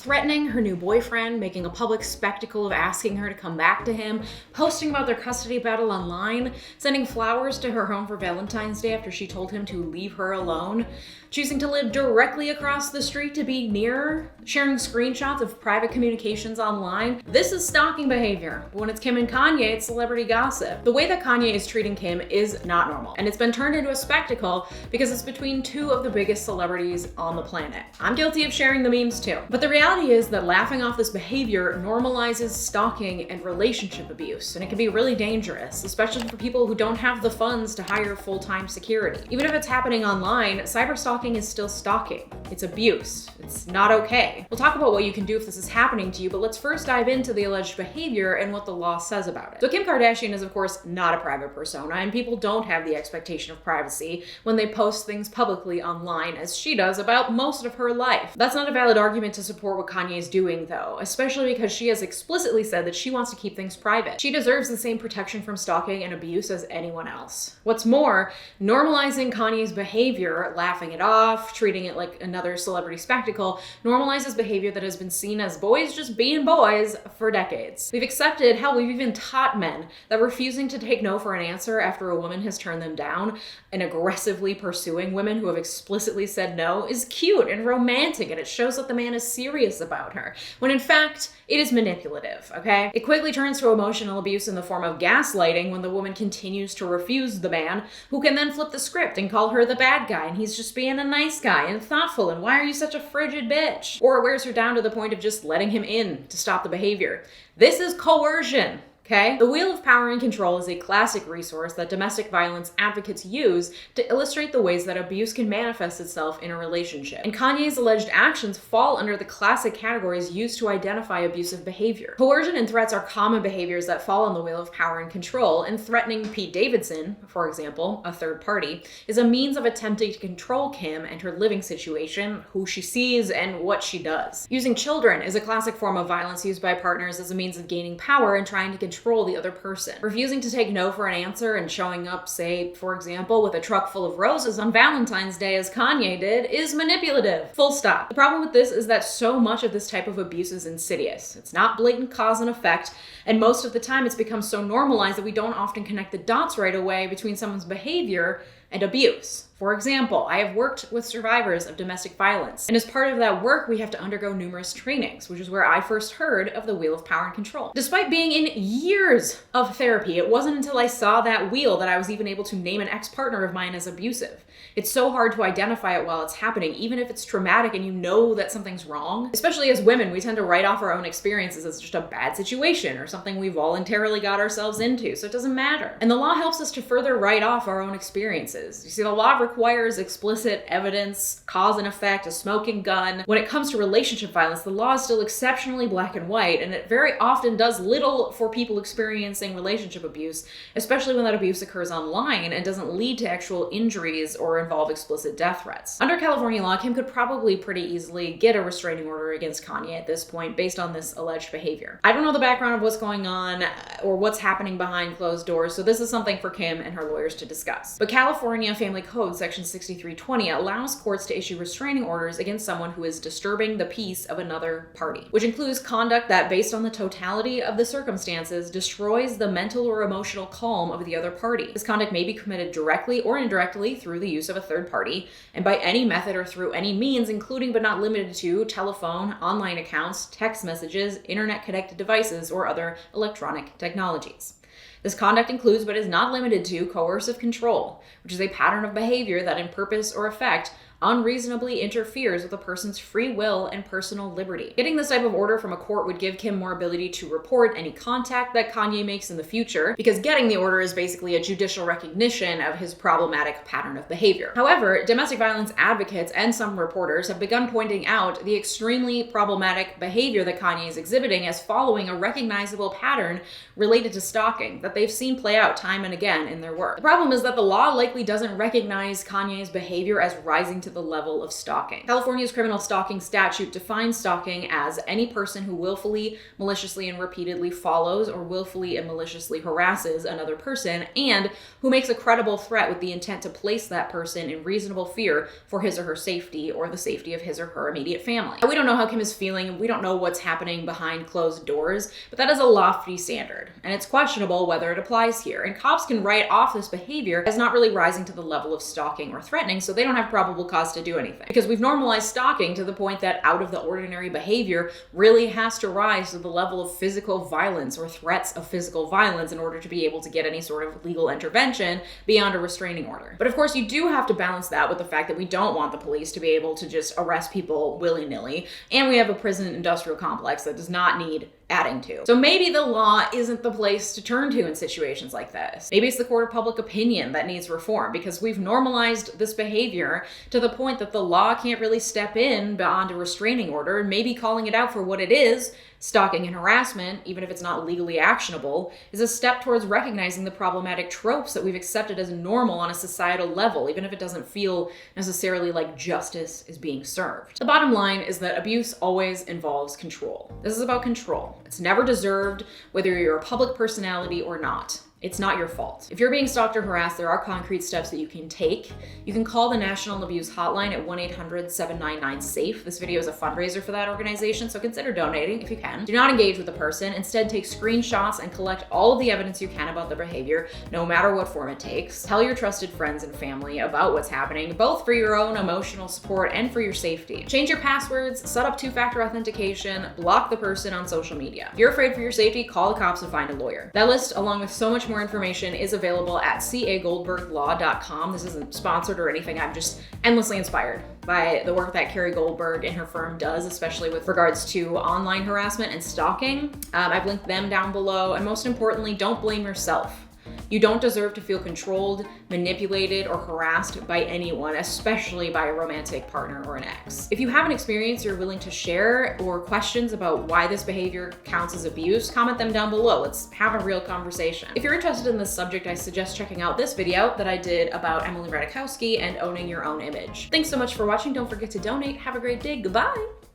threatening her new boyfriend, making a public spectacle of asking her to come back to him, posting about their custody battle online, sending flowers to her home for Valentine's Day after she told him to leave her alone, choosing to live directly across the street to be nearer, sharing screenshots of private communications online. This is stalking behavior. But when it's Kim and Kanye, it's celebrity gossip. The way that Kanye is treating Kim is not normal, and it's been turned into a spectacle because it's between two of the biggest celebrities on the planet. I'm guilty of sharing the memes too. But the reality is that laughing off this behavior normalizes stalking and relationship abuse, and it can be really dangerous, especially for people who don't have the funds to hire full-time security. Even if it's happening online, cyberstalking is still stalking. It's abuse. It's not okay. We'll talk about what you can do if this is happening to you, but let's first dive into the alleged behavior and what the law says about it. So Kim Kardashian is of course not a private persona, and people don't have the expectation of privacy when they post things publicly online as she does about most of her life. That's not a valid argument to support what Kanye is doing though, especially because she has explicitly said that she wants to keep things private. She deserves the same protection from stalking and abuse as anyone else. What's more, normalizing Kanye's behavior, laughing it off, treating it like another celebrity spectacle, normalizes behavior that has been seen as boys just being boys for decades. We've accepted, hell, we've even taught men that refusing to take no for an answer after a woman has turned them down and aggressively pursuing women who have explicitly said no is cute and romantic, and it shows that the man is serious about her, when in fact, it is manipulative, okay? It quickly turns to emotional abuse in the form of gaslighting when the woman continues to refuse the man, who can then flip the script and call her the bad guy, and he's just being a nice guy and thoughtful, and why are you such a frigid bitch? Or it wears her down to the point of just letting him in to stop the behavior. This is coercion. Okay? The Wheel of Power and Control is a classic resource that domestic violence advocates use to illustrate the ways that abuse can manifest itself in a relationship. And Kanye's alleged actions fall under the classic categories used to identify abusive behavior. Coercion and threats are common behaviors that fall on the Wheel of Power and Control, and threatening Pete Davidson, for example, a third party, is a means of attempting to control Kim and her living situation, who she sees, and what she does. Using children is a classic form of violence used by partners as a means of gaining power and trying to control the other person. Refusing to take no for an answer and showing up, say, for example, with a truck full of roses on Valentine's Day as Kanye did is manipulative. Full stop. The problem with this is that so much of this type of abuse is insidious. It's not blatant cause and effect, and most of the time it's become so normalized that we don't often connect the dots right away between someone's behavior and abuse. For example, I have worked with survivors of domestic violence, and as part of that work, we have to undergo numerous trainings, which is where I first heard of the Wheel of Power and Control. Despite being in years of therapy, it wasn't until I saw that wheel that I was even able to name an ex-partner of mine as abusive. It's so hard to identify it while it's happening, even if it's traumatic and you know that something's wrong. Especially as women, we tend to write off our own experiences as just a bad situation or something we voluntarily got ourselves into, so it doesn't matter. And the law helps us to further write off our own experiences. You see, the law requires explicit evidence, cause and effect, a smoking gun. When it comes to relationship violence, the law is still exceptionally black and white, and it very often does little for people experiencing relationship abuse, especially when that abuse occurs online and doesn't lead to actual injuries or involve explicit death threats. Under California law, Kim could probably pretty easily get a restraining order against Kanye at this point based on this alleged behavior. I don't know the background of what's going on or what's happening behind closed doors, so this is something for Kim and her lawyers to discuss. But California Family Code Section 6320 allows courts to issue restraining orders against someone who is disturbing the peace of another party, which includes conduct that, based on the totality of the circumstances, destroys the mental or emotional calm of the other party. This conduct may be committed directly or indirectly through the use of a third party, and by any method or through any means, including but not limited to telephone, online accounts, text messages, internet-connected devices, or other electronic technologies. This conduct includes, but is not limited to, coercive control, which is a pattern of behavior that in purpose or effect unreasonably interferes with a person's free will and personal liberty. Getting this type of order from a court would give Kim more ability to report any contact that Kanye makes in the future, because getting the order is basically a judicial recognition of his problematic pattern of behavior. However, domestic violence advocates and some reporters have begun pointing out the extremely problematic behavior that Kanye is exhibiting as following a recognizable pattern related to stalking that they've seen play out time and again in their work. The problem is that the law likely doesn't recognize Kanye's behavior as rising to the level of stalking. California's criminal stalking statute defines stalking as any person who willfully, maliciously, and repeatedly follows or willfully and maliciously harasses another person and who makes a credible threat with the intent to place that person in reasonable fear for his or her safety or the safety of his or her immediate family. We don't know how Kim is feeling. We don't know what's happening behind closed doors, but that is a lofty standard, and it's questionable whether it applies here. And cops can write off this behavior as not really rising to the level of stalking or threatening, so they don't have probable cause to do anything. Because we've normalized stalking to the point that out of the ordinary behavior really has to rise to the level of physical violence or threats of physical violence in order to be able to get any sort of legal intervention beyond a restraining order. But of course, you do have to balance that with the fact that we don't want the police to be able to just arrest people willy-nilly, and we have a prison industrial complex that does not need adding to. So maybe the law isn't the place to turn to in situations like this. Maybe it's the court of public opinion that needs reform, because we've normalized this behavior to the point that the law can't really step in beyond a restraining order, and maybe calling it out for what it is, stalking and harassment, even if it's not legally actionable, is a step towards recognizing the problematic tropes that we've accepted as normal on a societal level, even if it doesn't feel necessarily like justice is being served. The bottom line is that abuse always involves control. This is about control. It's never deserved, whether you're a public personality or not. It's not your fault. If you're being stalked or harassed, there are concrete steps that you can take. You can call the National Abuse Hotline at 1-800-799-SAFE. This video is a fundraiser for that organization, so consider donating if you can. Do not engage with the person. Instead, take screenshots and collect all of the evidence you can about the behavior, no matter what form it takes. Tell your trusted friends and family about what's happening, both for your own emotional support and for your safety. Change your passwords, set up two-factor authentication, block the person on social media. If you're afraid for your safety, call the cops and find a lawyer. That list, along with so much more information, is available at 𝗬𝗦𝗥𝗡𝗡𝗦.com. This isn't sponsored or anything. I'm just endlessly inspired by the work that Kerry Goldberg and her firm does, especially with regards to online harassment and stalking. I've linked them down below. And most importantly, don't blame yourself. You don't deserve to feel controlled, manipulated, or harassed by anyone, especially by a romantic partner or an ex. If you have an experience you're willing to share or questions about why this behavior counts as abuse, comment them down below. Let's have a real conversation. If you're interested in this subject, I suggest checking out this video that I did about Emily Ratajkowski and owning your own image. Thanks so much for watching. Don't forget to donate. Have a great day. Goodbye.